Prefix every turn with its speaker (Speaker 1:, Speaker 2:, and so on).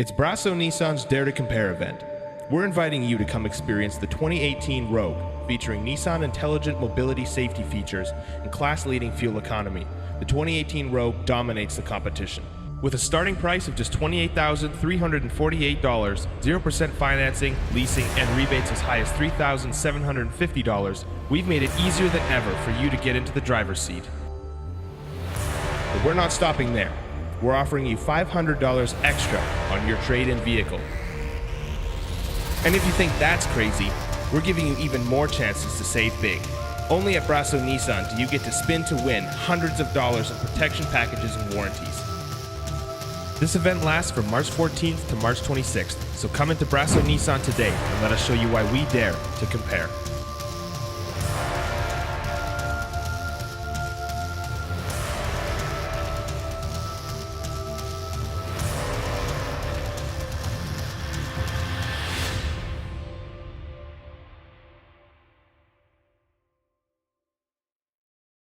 Speaker 1: It's Brasso Nissan's Dare to Compare event. We're inviting you to come experience the 2018 Rogue, featuring Nissan intelligent mobility safety features and class-leading fuel economy. The 2018 Rogue dominates the competition. With a starting price of just $28,348, 0% financing, leasing, and rebates as high as $3,750, we've made it easier than ever for you to get into the driver's seat. But we're not stopping there. We're offering you $500 extra on your trade-in vehicle. And if you think that's crazy, we're giving you even more chances to save big. Only at Brasso Nissan do you get to spin to win hundreds of dollars in protection packages and warranties. This event lasts from March 14th to March 26th, so come into Brasso Nissan today and let us show you why we dare to compare.